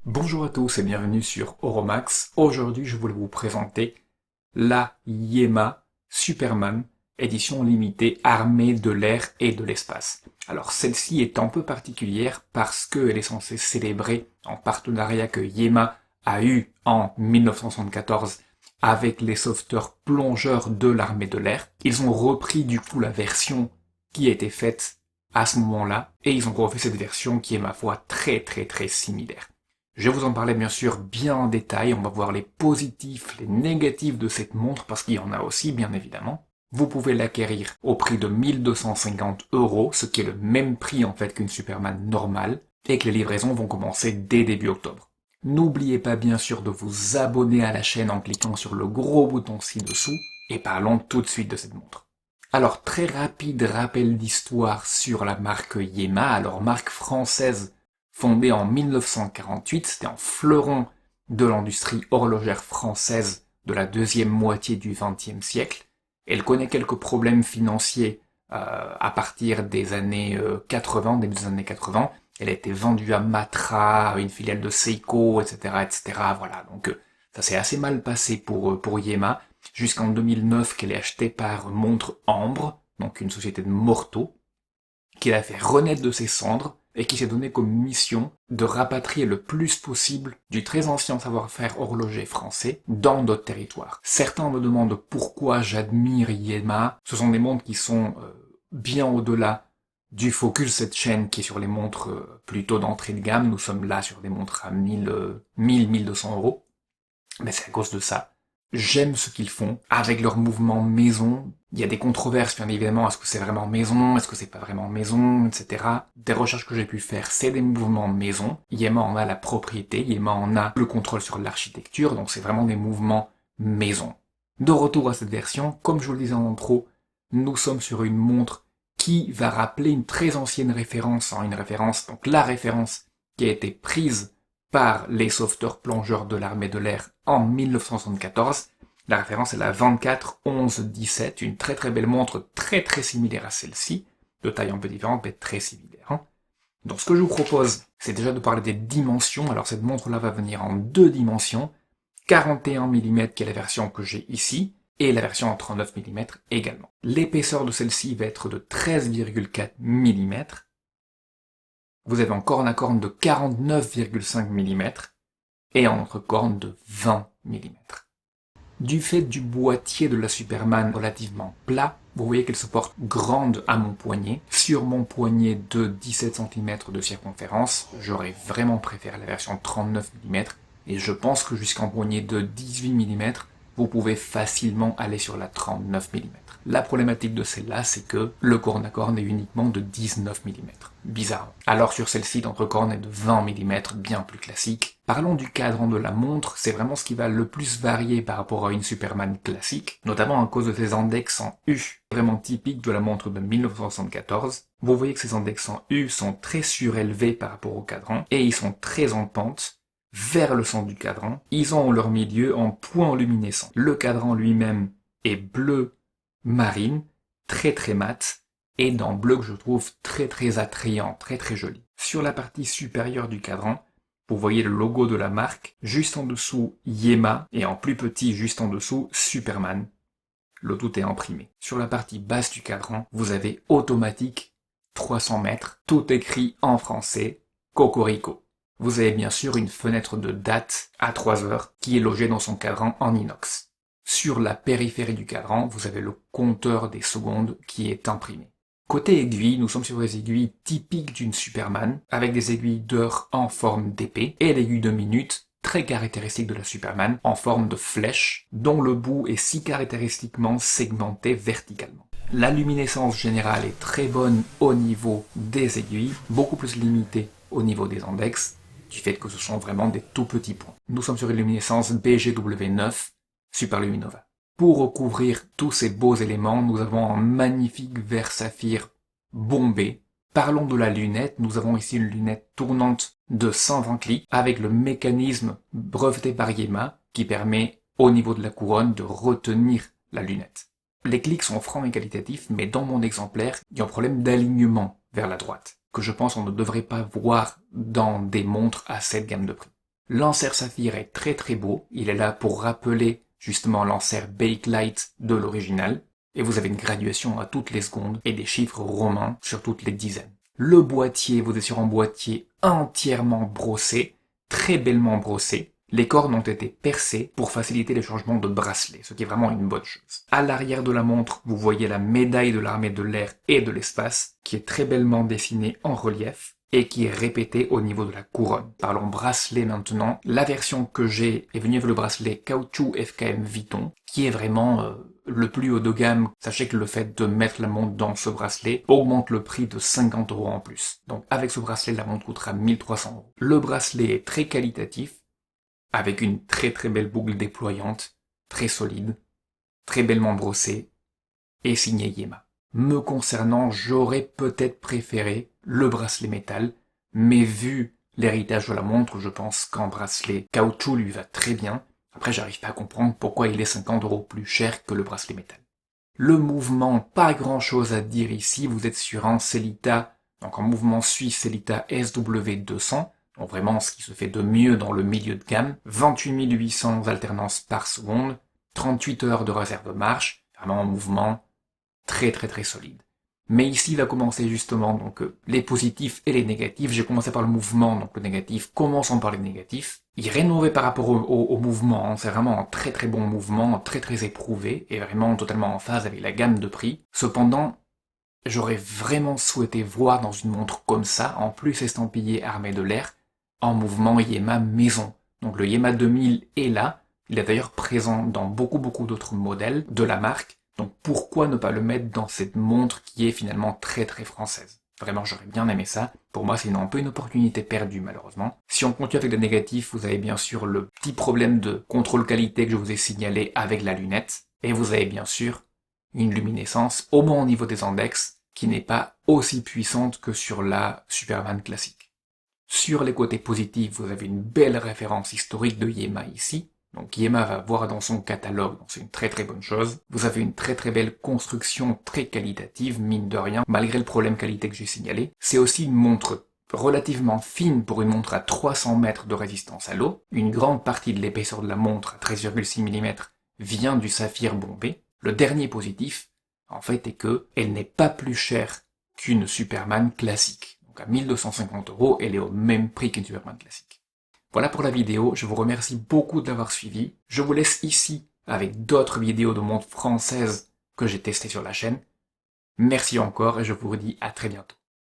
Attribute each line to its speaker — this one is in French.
Speaker 1: Bonjour à tous et bienvenue sur Oromax. Aujourd'hui, je voulais vous présenter la Yema Superman, édition limitée armée de l'air et de l'espace. Alors celle-ci est un peu particulière parce qu'elle est censée célébrer un partenariat que Yema a eu en 1974 avec les sauveteurs plongeurs de l'armée de l'air. Ils ont repris du coup la version qui a été faite à ce moment-là et ils ont refait cette version qui est ma foi très similaire. Je vais vous en parler bien sûr bien en détail, on va voir les positifs, les négatifs de cette montre, parce qu'il y en a aussi bien évidemment. Vous pouvez l'acquérir au prix de 1250 €, ce qui est le même prix en fait qu'une Superman normale, et que les livraisons vont commencer dès début octobre. N'oubliez pas bien sûr de vous abonner à la chaîne en cliquant sur le gros bouton ci-dessous, et parlons tout de suite de cette montre. Alors très rapide rappel d'histoire sur la marque Yema, alors marque française fondée en 1948, c'était un fleuron de l'industrie horlogère française de la deuxième moitié du XXe siècle. Elle connaît quelques problèmes financiers à partir des années 80, début des années 80. Elle a été vendue à Matra, une filiale de Seiko, etc. Voilà, donc ça s'est assez mal passé pour Yema, jusqu'en 2009 qu'elle est achetée par Montre Ambre, donc une société de mortaux, qui l'a fait renaître de ses cendres, et qui s'est donné comme mission de rapatrier le plus possible du très ancien savoir-faire horloger français dans d'autres territoires. Certains me demandent pourquoi j'admire Yema. Ce sont des montres qui sont bien au-delà du focus de cette chaîne qui est sur les montres plutôt d'entrée de gamme. Nous sommes là sur des montres à 1200 €. Mais c'est à cause de ça. J'aime ce qu'ils font avec leurs mouvements maison. Il y a des controverses, bien évidemment, est-ce que c'est vraiment maison, est-ce que c'est pas vraiment maison, etc. Des recherches que j'ai pu faire, c'est des mouvements maison. Yema en a la propriété, Yema en a le contrôle sur l'architecture, donc c'est vraiment des mouvements maison. De retour à cette version, comme je vous le disais en intro, nous sommes sur une montre qui va rappeler une très ancienne référence, donc la référence qui a été prise par les sauveteurs plongeurs de l'armée de l'air en 1974. La référence est la 24-11-17, une très belle montre très similaire à celle-ci, de taille un peu différente mais très similaire. Donc ce que je vous propose, c'est déjà de parler des dimensions. Alors cette montre-là va venir en deux dimensions, 41 mm qui est la version que j'ai ici, et la version en 39 mm également. L'épaisseur de celle-ci va être de 13,4 mm. Vous avez en corne à corne de 49,5 mm et en entre-corne de 20 mm. Du fait du boîtier de la Superman relativement plat, vous voyez qu'elle se porte grande à mon poignet. Sur mon poignet de 17 cm de circonférence, j'aurais vraiment préféré la version 39 mm et je pense que jusqu'en poignet de 18 mm, vous pouvez facilement aller sur la 39 mm. La problématique de celle-là, c'est que le corne à corne est uniquement de 19 mm. Bizarre. Alors sur celle-ci, l'entrecorne est de 20 mm, bien plus classique. Parlons du cadran de la montre, c'est vraiment ce qui va le plus varier par rapport à une Superman classique, notamment à cause de ses index en U, vraiment typiques de la montre de 1974. Vous voyez que ces index en U sont très surélevés par rapport au cadran, et ils sont très en pente vers le centre du cadran. Ils ont leur milieu en point luminescent. Le cadran lui-même est bleu marine, très mat, et d'un bleu que je trouve très attrayant, très joli. Sur la partie supérieure du cadran, vous voyez le logo de la marque, juste en dessous Yema, et en plus petit juste en dessous Superman. Le tout est imprimé. Sur la partie basse du cadran, vous avez automatique 300 mètres, tout écrit en français, Cocorico. Vous avez bien sûr une fenêtre de date à 3 heures qui est logée dans son cadran en inox. Sur la périphérie du cadran, vous avez le compteur des secondes qui est imprimé. Côté aiguille, nous sommes sur des aiguilles typiques d'une Superman, avec des aiguilles d'heure en forme d'épée, et l'aiguille de minute, très caractéristique de la Superman, en forme de flèche, dont le bout est si caractéristiquement segmenté verticalement. La luminescence générale est très bonne au niveau des aiguilles, beaucoup plus limitée au niveau des index, du fait que ce sont vraiment des tout petits points. Nous sommes sur une luminescence BGW9, Superluminova. Pour recouvrir tous ces beaux éléments, nous avons un magnifique verre saphir bombé. Parlons de la lunette, nous avons ici une lunette tournante de 120 clics avec le mécanisme breveté par Yema qui permet au niveau de la couronne de retenir la lunette. Les clics sont francs et qualitatifs, mais dans mon exemplaire, il y a un problème d'alignement vers la droite, que je pense on ne devrait pas voir dans des montres à cette gamme de prix. L'Ancère Saphir est très très beau, il est là pour rappeler justement l'Ancère Bakelite de l'original, et vous avez une graduation à toutes les secondes et des chiffres romains sur toutes les dizaines. Le boîtier, vous êtes sur un boîtier entièrement brossé, très bellement brossé. Les cornes ont été percées pour faciliter le changement de bracelet, ce qui est vraiment une bonne chose. À l'arrière de la montre, vous voyez la médaille de l'armée de l'air et de l'espace, qui est très bellement dessinée en relief et qui est répétée au niveau de la couronne. Parlons bracelet maintenant. La version que j'ai est venue avec le bracelet caoutchouc FKM Vuitton, qui est vraiment le plus haut de gamme. Sachez que le fait de mettre la montre dans ce bracelet augmente le prix de 50 € en plus. Donc avec ce bracelet, la montre coûtera 1300 €. Le bracelet est très qualitatif, avec une très très belle boucle déployante, très solide, très bellement brossée, et signé Yema. Me concernant, j'aurais peut-être préféré le bracelet métal, mais vu l'héritage de la montre, je pense qu'un bracelet caoutchouc lui va très bien. Après, j'arrive pas à comprendre pourquoi il est 50 € plus cher que le bracelet métal. Le mouvement, pas grand chose à dire ici, vous êtes sur un Sellita, donc un mouvement suisse Sellita SW200, donc vraiment ce qui se fait de mieux dans le milieu de gamme, 28 800 alternances par seconde, 38 heures de réserve de marche, vraiment un mouvement très très très solide. Mais ici va commencer justement donc les positifs et les négatifs. J'ai commencé par le mouvement, donc le négatif. Commençons par les négatifs. Il est rénové par rapport au mouvement, hein. C'est vraiment un très très bon mouvement, très très éprouvé et vraiment totalement en phase avec la gamme de prix. Cependant, j'aurais vraiment souhaité voir dans une montre comme ça, en plus estampillé armée de l'air, en mouvement Yema maison. Donc le Yema 2000 est là. Il est d'ailleurs présent dans beaucoup d'autres modèles de la marque. Donc pourquoi ne pas le mettre dans cette montre qui est finalement très très française? Vraiment, j'aurais bien aimé ça. Pour moi, c'est un peu une opportunité perdue, malheureusement. Si on continue avec des négatifs, vous avez bien sûr le petit problème de contrôle qualité que je vous ai signalé avec la lunette. Et vous avez bien sûr une luminescence, au moins au niveau des index, qui n'est pas aussi puissante que sur la Superman classique. Sur les côtés positifs, vous avez une belle référence historique de Yema ici. Donc Yema va voir dans son catalogue, donc c'est une très très bonne chose. Vous avez une très très belle construction très qualitative, mine de rien, malgré le problème qualité que j'ai signalé. C'est aussi une montre relativement fine pour une montre à 300 mètres de résistance à l'eau. Une grande partie de l'épaisseur de la montre à 13,6 mm vient du saphir bombé. Le dernier positif, en fait, est que elle n'est pas plus chère qu'une Superman classique. Donc à 1250 €, elle est au même prix qu'une Superman classique. Voilà pour la vidéo, je vous remercie beaucoup de l'avoir suivi. Je vous laisse ici avec d'autres vidéos de montres françaises que j'ai testées sur la chaîne. Merci encore et je vous dis à très bientôt.